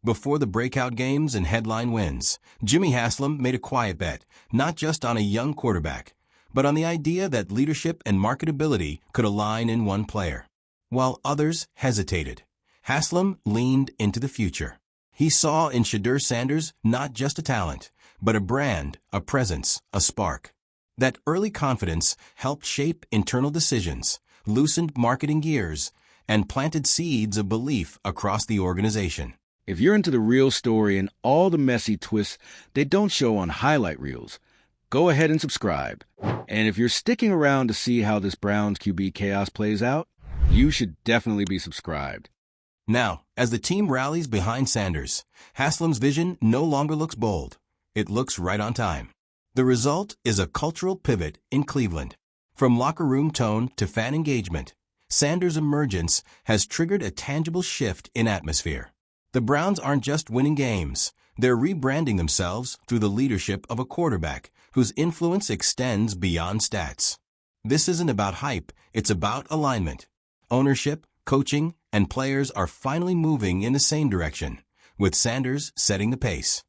Before the breakout games and headline wins, Jimmy Haslam made a quiet bet, not just on a young quarterback, but on the idea that leadership and marketability could align in one player. While others hesitated, Haslam leaned into the future. He saw in Shedeur Sanders not just a talent, but a brand, a presence, a spark. That early confidence helped shape internal decisions, loosened marketing gears, and planted seeds of belief across the organization. If you're into the real story and all the messy twists they don't show on highlight reels, go ahead and subscribe. And if you're sticking around to see how this Browns QB chaos plays out, you should definitely be subscribed. Now, as the team rallies behind Sanders, Haslam's vision no longer looks bold. It looks right on time. The result is a cultural pivot in Cleveland. From locker room tone to fan engagement, Sanders' emergence has triggered a tangible shift in atmosphere. The Browns aren't just winning games. They're rebranding themselves through the leadership of a quarterback whose influence extends beyond stats. This isn't about hype, it's about alignment. Ownership, coaching, and players are finally moving in the same direction, with Sanders setting the pace.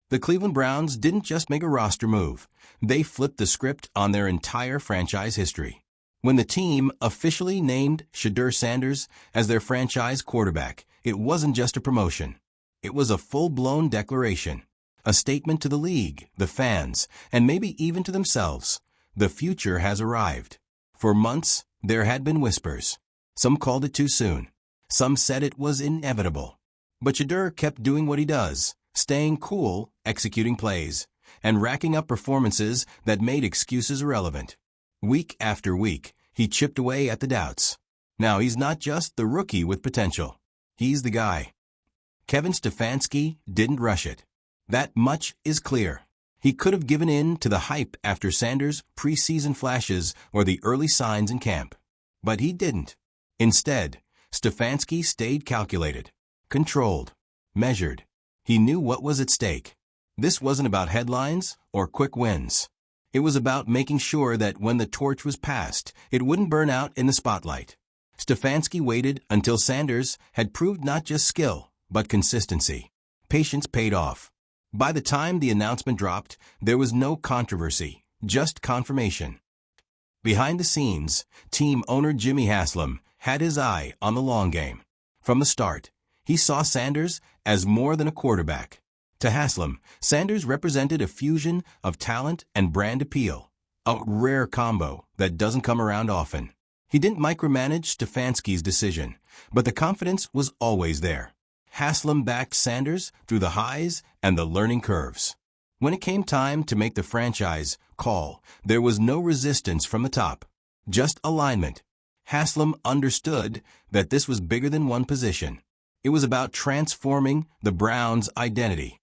The Cleveland Browns didn't just make a roster move. They flipped the script on their entire franchise history. When the team officially named Shedeur Sanders as their franchise quarterback, it wasn't just a promotion. It was a full-blown declaration, a statement to the league, the fans, and maybe even to themselves. The future has arrived. For months, there had been whispers. Some called it too soon. Some said it was inevitable. But Shedeur kept doing what he does, staying cool, executing plays, and racking up performances that made excuses irrelevant. Week after week, he chipped away at the doubts. Now he's not just the rookie with potential. He's the guy. Kevin Stefanski didn't rush it. That much is clear. He could have given in to the hype after Sanders' preseason flashes or the early signs in camp. But he didn't. Instead, Stefanski stayed calculated, controlled, measured. He knew what was at stake. This wasn't about headlines or quick wins. It was about making sure that when the torch was passed, it wouldn't burn out in the spotlight. Stefanski waited until Sanders had proved not just skill, but consistency. Patience paid off. By the time the announcement dropped, there was no controversy, just confirmation. Behind the scenes, team owner Jimmy Haslam had his eye on the long game. From the start, he saw Sanders as more than a quarterback. To Haslam, Sanders represented a fusion of talent and brand appeal, a rare combo that doesn't come around often. He didn't micromanage Stefanski's decision, but the confidence was always there. Haslam backed Sanders through the highs and the learning curves. When it came time to make the franchise call, there was no resistance from the top, just alignment. Haslam understood that this was bigger than one position. It was about transforming the Browns' identity.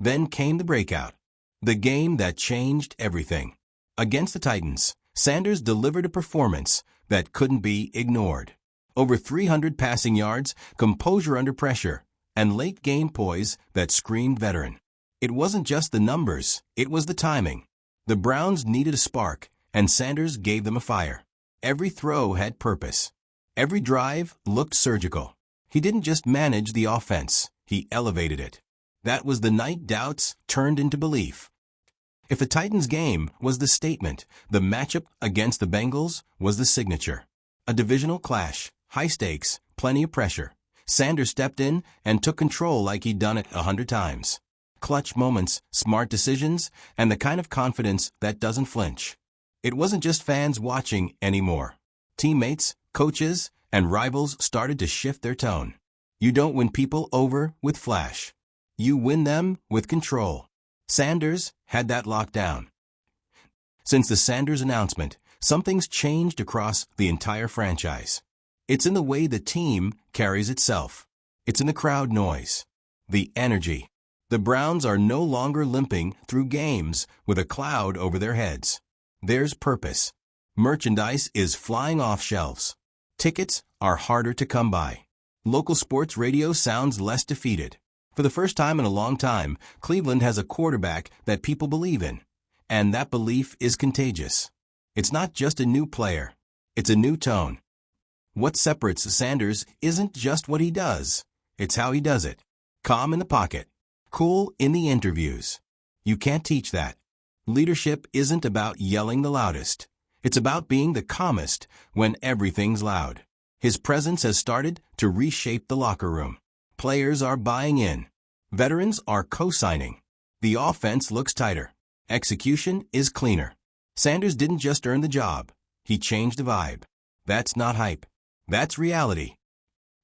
Then came the breakout, the game that changed everything. Against the Titans, Sanders delivered a performance that couldn't be ignored. Over 300 passing yards, composure under pressure, and late-game poise that screamed veteran. It wasn't just the numbers, it was the timing. The Browns needed a spark, and Sanders gave them a fire. Every throw had purpose. Every drive looked surgical. He didn't just manage the offense, he elevated it. That was the night doubts turned into belief. If the Titans' game was the statement, the matchup against the Bengals was the signature. A divisional clash, high stakes, plenty of pressure. Sanders stepped in and took control like he'd done it 100 times. Clutch moments, smart decisions, and the kind of confidence that doesn't flinch. It wasn't just fans watching anymore. Teammates, coaches, and rivals started to shift their tone. You don't win people over with flash. You win them with control. Sanders had that locked down. Since the Sanders announcement, something's changed across the entire franchise. It's in the way the team carries itself. It's in the crowd noise, the energy. The Browns are no longer limping through games with a cloud over their heads. There's purpose. Merchandise is flying off shelves. Tickets are harder to come by. Local sports radio sounds less defeated. For the first time in a long time, Cleveland has a quarterback that people believe in. And that belief is contagious. It's not just a new player. It's a new tone. What separates Sanders isn't just what he does. It's how he does it. calm in the pocket, cool in the interviews. You can't teach that. Leadership isn't about yelling the loudest. It's about being the calmest when everything's loud. His presence has started to reshape the locker room. Players are buying in. Veterans are co-signing. The offense looks tighter. Execution is cleaner. Sanders didn't just earn the job. He changed the vibe. That's not hype. That's reality.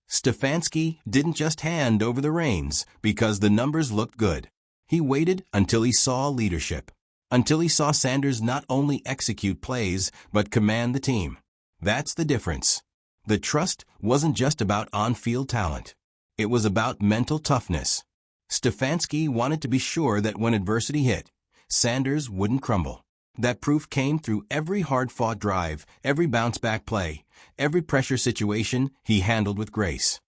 Stefanski didn't just hand over the reins because the numbers looked good. He waited until he saw leadership. Until he saw Sanders not only execute plays, but command the team. That's the difference. The trust wasn't just about on-field talent. It was about mental toughness. Stefanski wanted to be sure that when adversity hit, Sanders wouldn't crumble. That proof came through every hard-fought drive, every bounce-back play, every pressure situation he handled with grace.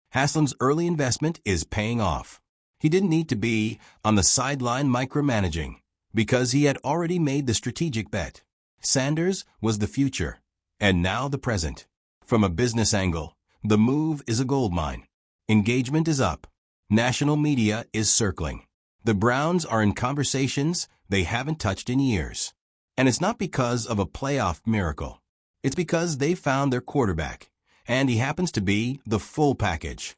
Haslam's early investment is paying off. He didn't need to be on the sideline micromanaging, because he had already made the strategic bet. Sanders was the future, and now the present. From a business angle, the move is a goldmine. Engagement is up. National media is circling. The Browns are in conversations they haven't touched in years. And it's not because of a playoff miracle. It's because they found their quarterback, and he happens to be the full package.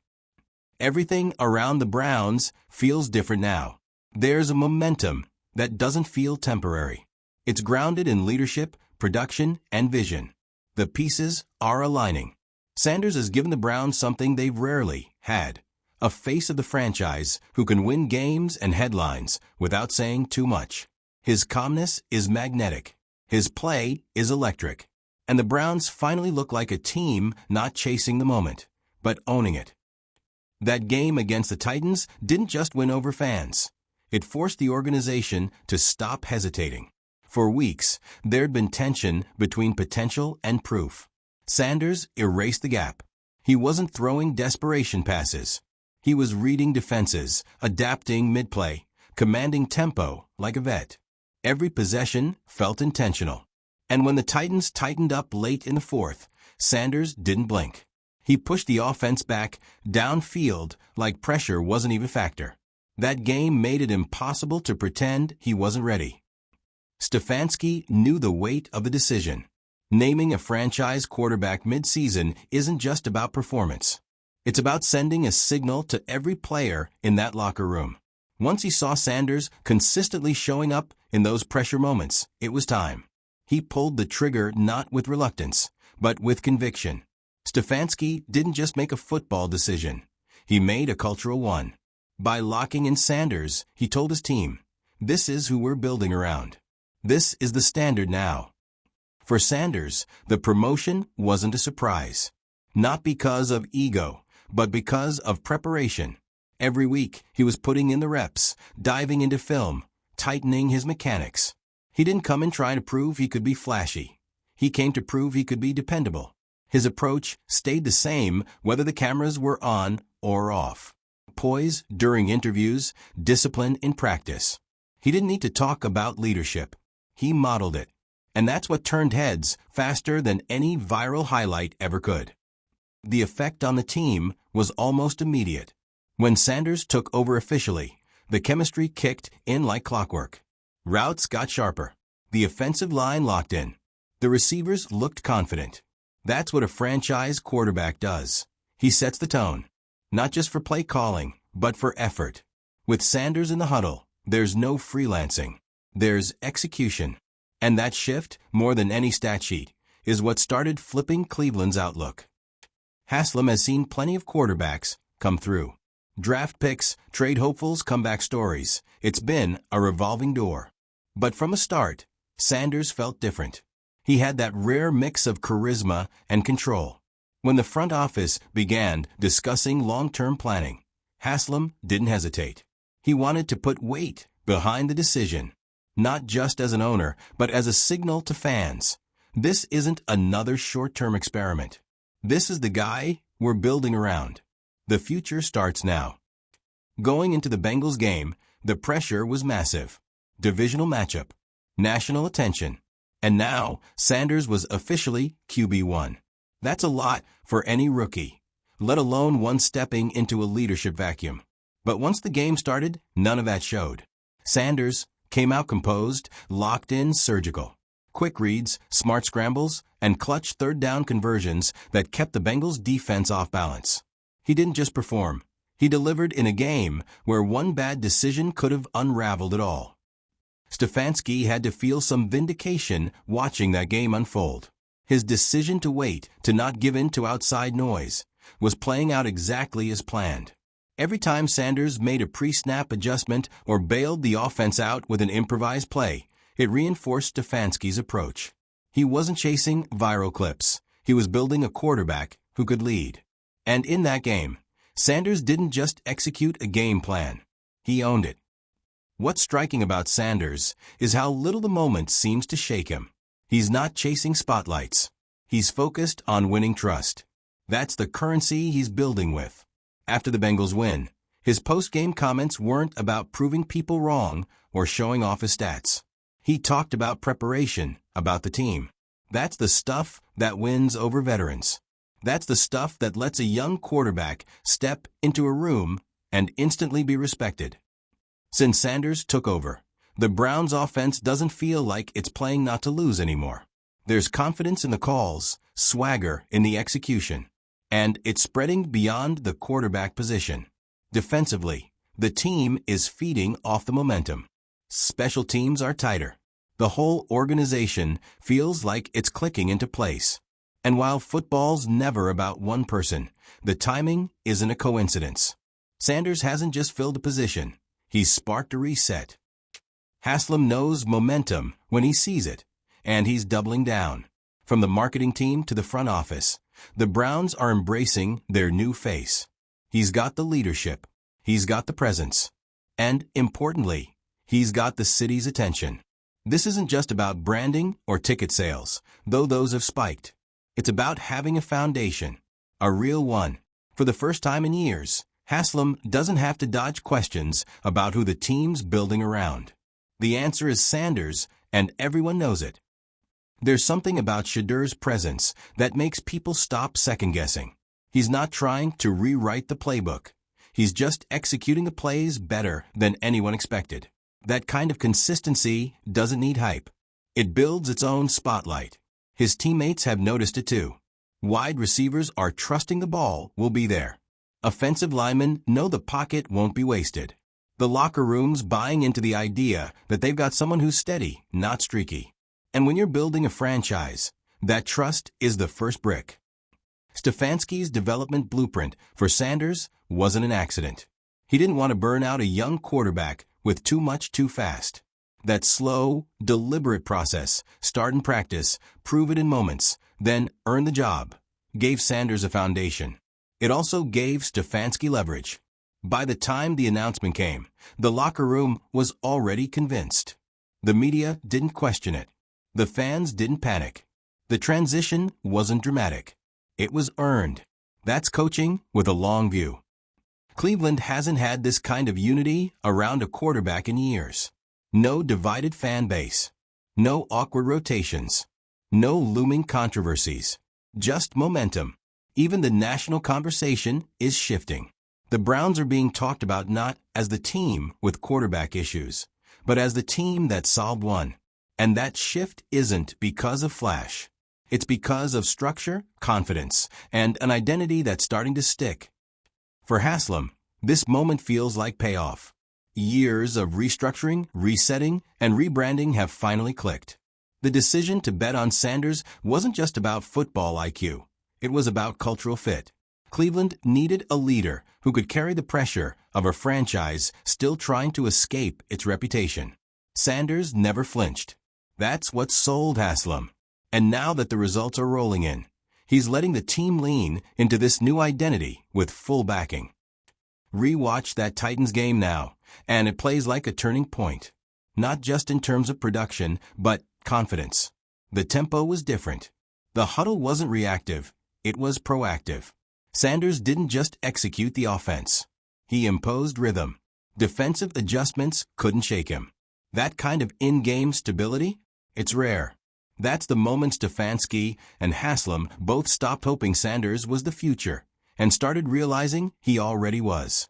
Everything around the Browns feels different now. There's a momentum that doesn't feel temporary. It's grounded in leadership, production, and vision. The pieces are aligning. Sanders has given the Browns something they've rarely had. A face of the franchise who can win games and headlines without saying too much. His calmness is magnetic. His play is electric. And the Browns finally look like a team not chasing the moment, but owning it. That game against the Titans didn't just win over fans. It forced the organization to stop hesitating. For weeks, there'd been tension between potential and proof. Sanders erased the gap. He wasn't throwing desperation passes. He was reading defenses, adapting mid-play, commanding tempo like a vet. Every possession felt intentional. And when the Titans tightened up late in the fourth, Sanders didn't blink. He pushed the offense back downfield like pressure wasn't even a factor. That game made it impossible to pretend he wasn't ready. Stefanski knew the weight of the decision. Naming a franchise quarterback mid-season isn't just about performance. It's about sending a signal to every player in that locker room. Once he saw Sanders consistently showing up in those pressure moments, it was time. He pulled the trigger not with reluctance, but with conviction. Stefanski didn't just make a football decision. He made a cultural one. By locking in Sanders, he told his team, "This is who we're building around. This is the standard now." For Sanders, the promotion wasn't a surprise. Not because of ego, but because of preparation. Every week, he was putting in the reps, diving into film, tightening his mechanics. He didn't come in trying to prove he could be flashy. He came to prove he could be dependable. His approach stayed the same whether the cameras were on or off. Poise during interviews, discipline in practice. He didn't need to talk about leadership. He modeled it. And that's what turned heads faster than any viral highlight ever could. The effect on the team was almost immediate. When Sanders took over officially, the chemistry kicked in like clockwork. Routes got sharper. The offensive line locked in. The receivers looked confident. That's what a franchise quarterback does. He sets the tone, not just for play calling, but for effort. With Sanders in the huddle, there's no freelancing. There's execution. And that shift, more than any stat sheet, is what started flipping Cleveland's outlook. Haslam has seen plenty of quarterbacks come through. Draft picks, trade hopefuls, comeback stories. It's been a revolving door. But from the start, Sanders felt different. He had that rare mix of charisma and control. When the front office began discussing long-term planning, Haslam didn't hesitate. He wanted to put weight behind the decision, not just as an owner, but as a signal to fans. This isn't another short-term experiment. This is the guy we're building around. The future starts now. Going into the Bengals game, the pressure was massive. Divisional matchup, national attention. And now, Sanders was officially QB1. That's a lot for any rookie, let alone one stepping into a leadership vacuum. But once the game started, none of that showed. Sanders came out composed, locked in, surgical. Quick reads, smart scrambles, and clutch third-down conversions that kept the Bengals' defense off balance. He didn't just perform. He delivered in a game where one bad decision could have unraveled it all. Stefanski had to feel some vindication watching that game unfold. His decision to wait, to not give in to outside noise, was playing out exactly as planned. Every time Sanders made a pre-snap adjustment or bailed the offense out with an improvised play, it reinforced Stefanski's approach. He wasn't chasing viral clips. He was building a quarterback who could lead. And in that game, Sanders didn't just execute a game plan. He owned it. What's striking about Sanders is how little the moment seems to shake him. He's not chasing spotlights. He's focused on winning trust. That's the currency he's building with. After the Bengals win, his post-game comments weren't about proving people wrong or showing off his stats. He talked about preparation, about the team. That's the stuff that wins over veterans. That's the stuff that lets a young quarterback step into a room and instantly be respected. Since Sanders took over, the Browns' offense doesn't feel like it's playing not to lose anymore. There's confidence in the calls, swagger in the execution, and it's spreading beyond the quarterback position. Defensively, the team is feeding off the momentum. Special teams are tighter. The whole organization feels like it's clicking into place. And while football's never about one person, the timing isn't a coincidence. Sanders hasn't just filled a position. He's sparked a reset. Haslam knows momentum when he sees it, and he's doubling down. From the marketing team to the front office, the Browns are embracing their new face. He's got the leadership. He's got the presence. And, importantly, he's got the city's attention. This isn't just about branding or ticket sales, though those have spiked. It's about having a foundation, a real one. For the first time in years, Haslam doesn't have to dodge questions about who the team's building around. The answer is Sanders, and everyone knows it. There's something about Shedeur's presence that makes people stop second-guessing. He's not trying to rewrite the playbook. He's just executing the plays better than anyone expected. That kind of consistency doesn't need hype. It builds its own spotlight. His teammates have noticed it too. Wide receivers are trusting the ball will be there. Offensive linemen know the pocket won't be wasted. The locker room's buying into the idea that they've got someone who's steady, not streaky. And when you're building a franchise, that trust is the first brick. Stefanski's development blueprint for Sanders wasn't an accident. He didn't want to burn out a young quarterback with too much too fast. That slow, deliberate process, start in practice, prove it in moments, then earn the job, gave Sanders a foundation. It also gave Stefanski leverage. By the time the announcement came, the locker room was already convinced. The media didn't question it. The fans didn't panic. The transition wasn't dramatic. It was earned. That's coaching with a long view. Cleveland hasn't had this kind of unity around a quarterback in years. No divided fan base. No awkward rotations. No looming controversies. Just momentum. Even the national conversation is shifting. The Browns are being talked about not as the team with quarterback issues, but as the team that solved one. And that shift isn't because of flash. It's because of structure, confidence, and an identity that's starting to stick. For Haslam, this moment feels like payoff. Years of restructuring, resetting, and rebranding have finally clicked. The decision to bet on Sanders wasn't just about football IQ. It was about cultural fit. Cleveland needed a leader who could carry the pressure of a franchise still trying to escape its reputation. Sanders never flinched. That's what sold Haslam. And now that the results are rolling in, he's letting the team lean into this new identity with full backing. Rewatch that Titans game now, and it plays like a turning point. Not just in terms of production, but confidence. The tempo was different. The huddle wasn't reactive, it was proactive. Sanders didn't just execute the offense. He imposed rhythm. Defensive adjustments couldn't shake him. That kind of in-game stability? It's rare. That's the moment Stefanski and Haslam both stopped hoping Sanders was the future and started realizing he already was.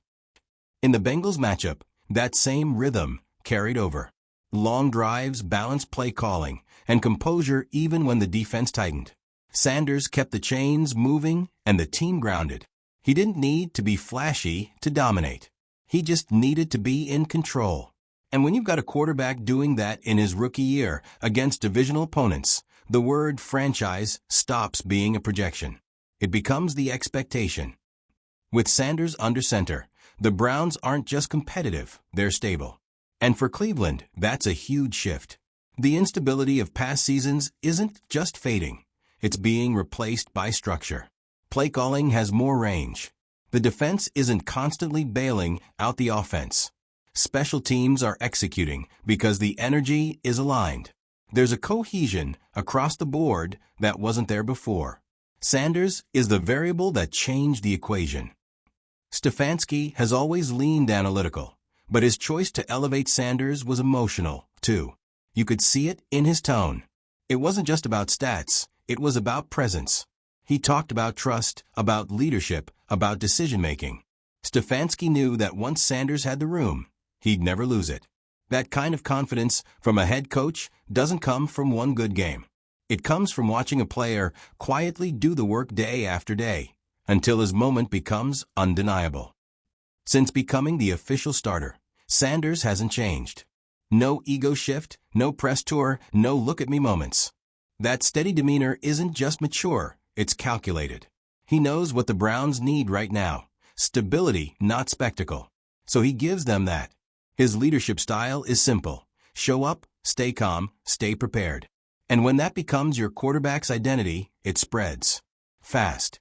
In the Bengals matchup, that same rhythm carried over. Long drives, balanced play calling, and composure even when the defense tightened. Sanders kept the chains moving and the team grounded. He didn't need to be flashy to dominate. He just needed to be in control. And when you've got a quarterback doing that in his rookie year against divisional opponents, the word franchise stops being a projection. It becomes the expectation. With Sanders under center, the Browns aren't just competitive, they're stable. And for Cleveland, that's a huge shift. The instability of past seasons isn't just fading. It's being replaced by structure. Play calling has more range. The defense isn't constantly bailing out the offense. Special teams are executing because the energy is aligned. There's a cohesion across the board that wasn't there before. Sanders is the variable that changed the equation. Stefanski has always leaned analytical, but his choice to elevate Sanders was emotional, too. You could see it in his tone. It wasn't just about stats, it was about presence. He talked about trust, about leadership, about decision-making. Stefanski knew that once Sanders had the room, he'd never lose it. That kind of confidence from a head coach doesn't come from one good game. It comes from watching a player quietly do the work day after day, until his moment becomes undeniable. Since becoming the official starter, Sanders hasn't changed. No ego shift, no press tour, no look-at-me moments. That steady demeanor isn't just mature, it's calculated. He knows what the Browns need right now. Stability, not spectacle. So he gives them that. His leadership style is simple. Show up, stay calm, stay prepared. And when that becomes your quarterback's identity, it spreads fast.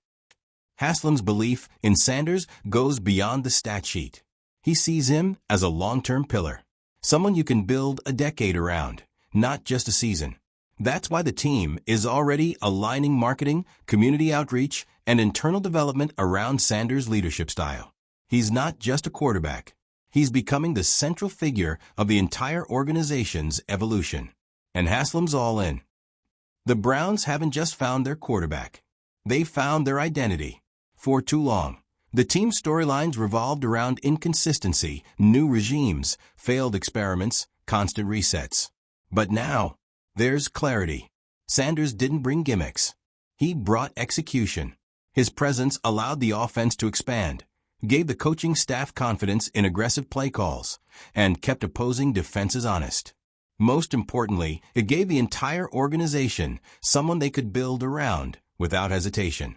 Haslam's belief in Sanders goes beyond the stat sheet. He sees him as a long-term pillar. Someone you can build a decade around, not just a season. That's why the team is already aligning marketing, community outreach, and internal development around Sanders' leadership style. He's not just a quarterback. He's becoming the central figure of the entire organization's evolution. And Haslam's all in. The Browns haven't just found their quarterback. They've found their identity. For too long, the team's storylines revolved around inconsistency, new regimes, failed experiments, constant resets. But now, there's clarity. Sanders didn't bring gimmicks. He brought execution. His presence allowed the offense to expand, gave the coaching staff confidence in aggressive play calls, and kept opposing defenses honest. Most importantly, it gave the entire organization someone they could build around without hesitation.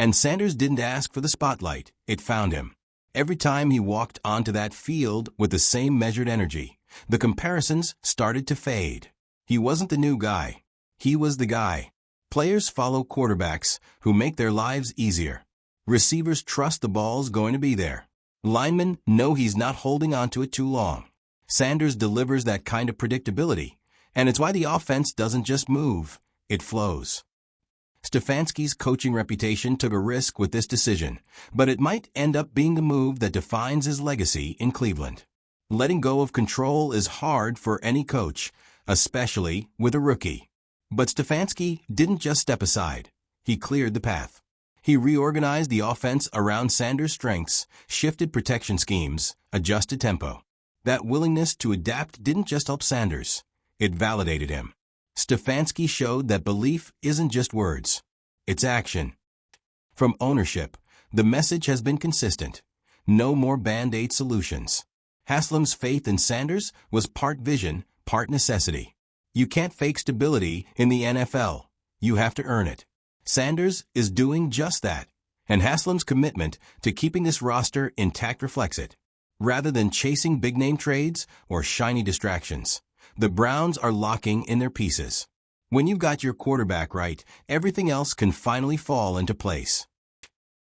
And Sanders didn't ask for the spotlight, it found him. Every time he walked onto that field with the same measured energy, the comparisons started to fade. He wasn't the new guy. He was the guy. Players follow quarterbacks who make their lives easier. Receivers trust the ball's going to be there. Linemen know he's not holding onto it too long. Sanders delivers that kind of predictability, and it's why the offense doesn't just move, it flows. Stefanski's coaching reputation took a risk with this decision, but it might end up being the move that defines his legacy in Cleveland. Letting go of control is hard for any coach, especially with a rookie. But Stefanski didn't just step aside. He cleared the path. He reorganized the offense around Sanders' strengths, shifted protection schemes, adjusted tempo. That willingness to adapt didn't just help Sanders. It validated him. Stefanski showed that belief isn't just words. It's action. From ownership, the message has been consistent. No more Band-Aid solutions. Haslam's faith in Sanders was part vision, part necessity. You can't fake stability in the NFL. You have to earn it. Sanders is doing just that, and Haslam's commitment to keeping this roster intact reflects it. Rather than chasing big-name trades or shiny distractions, the Browns are locking in their pieces. When you've got your quarterback right, everything else can finally fall into place.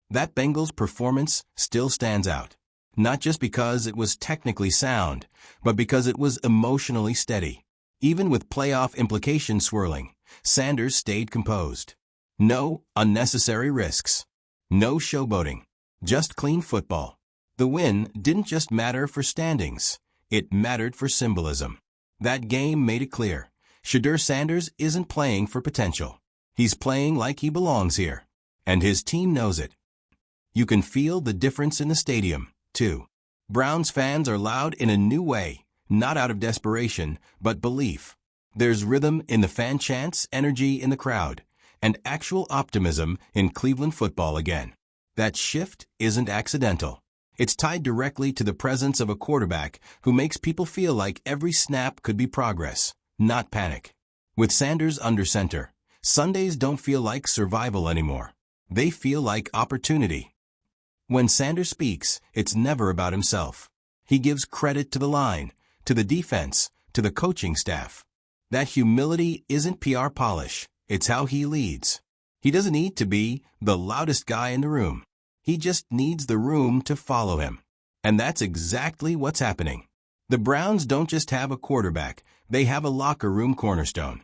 That Bengals performance still stands out, not just because it was technically sound, but because it was emotionally steady. Even with playoff implications swirling, Sanders stayed composed. No unnecessary risks. No showboating. Just clean football. The win didn't just matter for standings. It mattered for symbolism. That game made it clear. Shedeur Sanders isn't playing for potential. He's playing like he belongs here. And his team knows it. You can feel the difference in the stadium, too. Browns fans are loud in a new way, not out of desperation, but belief. There's rhythm in the fan chants, energy in the crowd, and actual optimism in Cleveland football again. That shift isn't accidental. It's tied directly to the presence of a quarterback who makes people feel like every snap could be progress, not panic. With Sanders under center, Sundays don't feel like survival anymore. They feel like opportunity. When Sanders speaks, it's never about himself. He gives credit to the line, to the defense, to the coaching staff. That humility isn't PR polish, it's how he leads. He doesn't need to be the loudest guy in the room. He just needs the room to follow him. And that's exactly what's happening. The Browns don't just have a quarterback, they have a locker room cornerstone.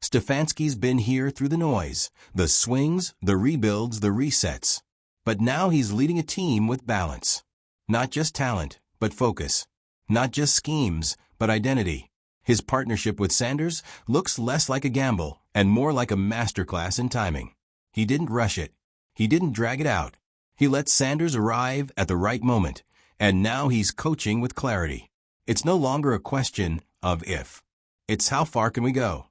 Stefanski's been here through the noise, the swings, the rebuilds, the resets. But now he's leading a team with balance. Not just talent, but focus. Not just schemes, but identity. His partnership with Sanders looks less like a gamble and more like a masterclass in timing. He didn't rush it. He didn't drag it out. He let Sanders arrive at the right moment, and now he's coaching with clarity. It's no longer a question of if. It's how far can we go?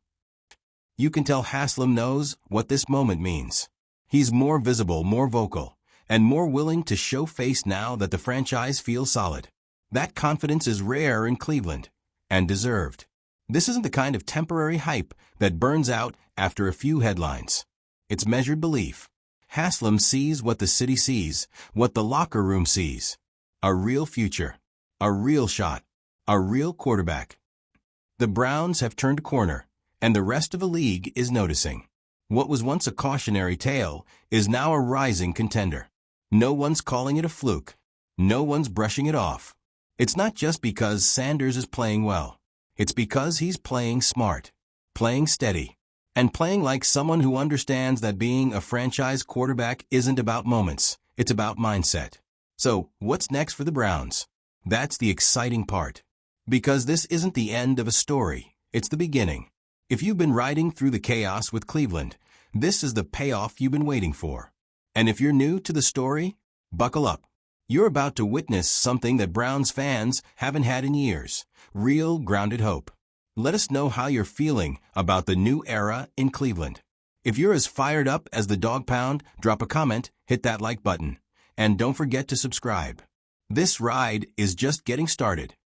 You can tell Haslam knows what this moment means. He's more visible, more vocal, and more willing to show face now that the franchise feels solid. That confidence is rare in Cleveland, and deserved. This isn't the kind of temporary hype that burns out after a few headlines. It's measured belief. Haslam sees what the city sees, what the locker room sees. A real future. A real shot. A real quarterback. The Browns have turned a corner, and the rest of the league is noticing. What was once a cautionary tale is now a rising contender. No one's calling it a fluke. No one's brushing it off. It's not just because Sanders is playing well. It's because he's playing smart, playing steady, and playing like someone who understands that being a franchise quarterback isn't about moments, it's about mindset. So, what's next for the Browns? That's the exciting part. Because this isn't the end of a story, it's the beginning. If you've been riding through the chaos with Cleveland, this is the payoff you've been waiting for. And if you're new to the story, buckle up. You're about to witness something that Browns fans haven't had in years. Real, grounded hope. Let us know how you're feeling about the new era in Cleveland. If you're as fired up as the Dog Pound, drop a comment, hit that like button, and don't forget to subscribe. This ride is just getting started.